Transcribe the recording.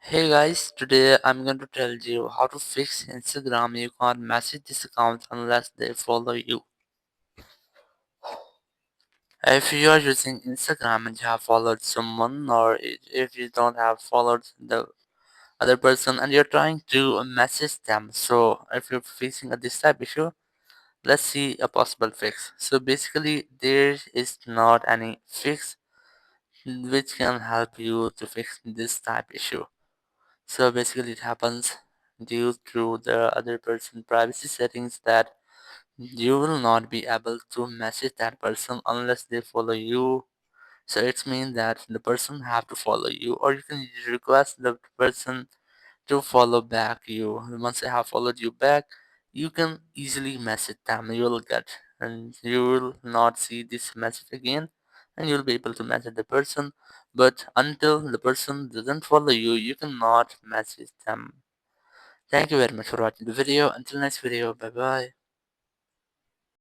Hey guys, today I'm going to tell you how to fix Instagram. You can't message this account unless they follow you. If you are using Instagram and you have followed someone, or if you don't have followed the other person and you're trying to message them, so if you're facing a this type issue, let's see a possible fix. So basically, there is not any fix which can help you to fix this type issue. So basically, it happens due to the other person privacy settings that you will not be able to message that person unless they follow you. So it means that the person have to follow you, or you can request the person to follow back you. Once they have followed you back, you can easily message them. You will get, and you will not see this message again, and you'll be able to message the person. But until the person doesn't follow you, you cannot message them. Thank you very much for watching the video. Until next video, bye bye.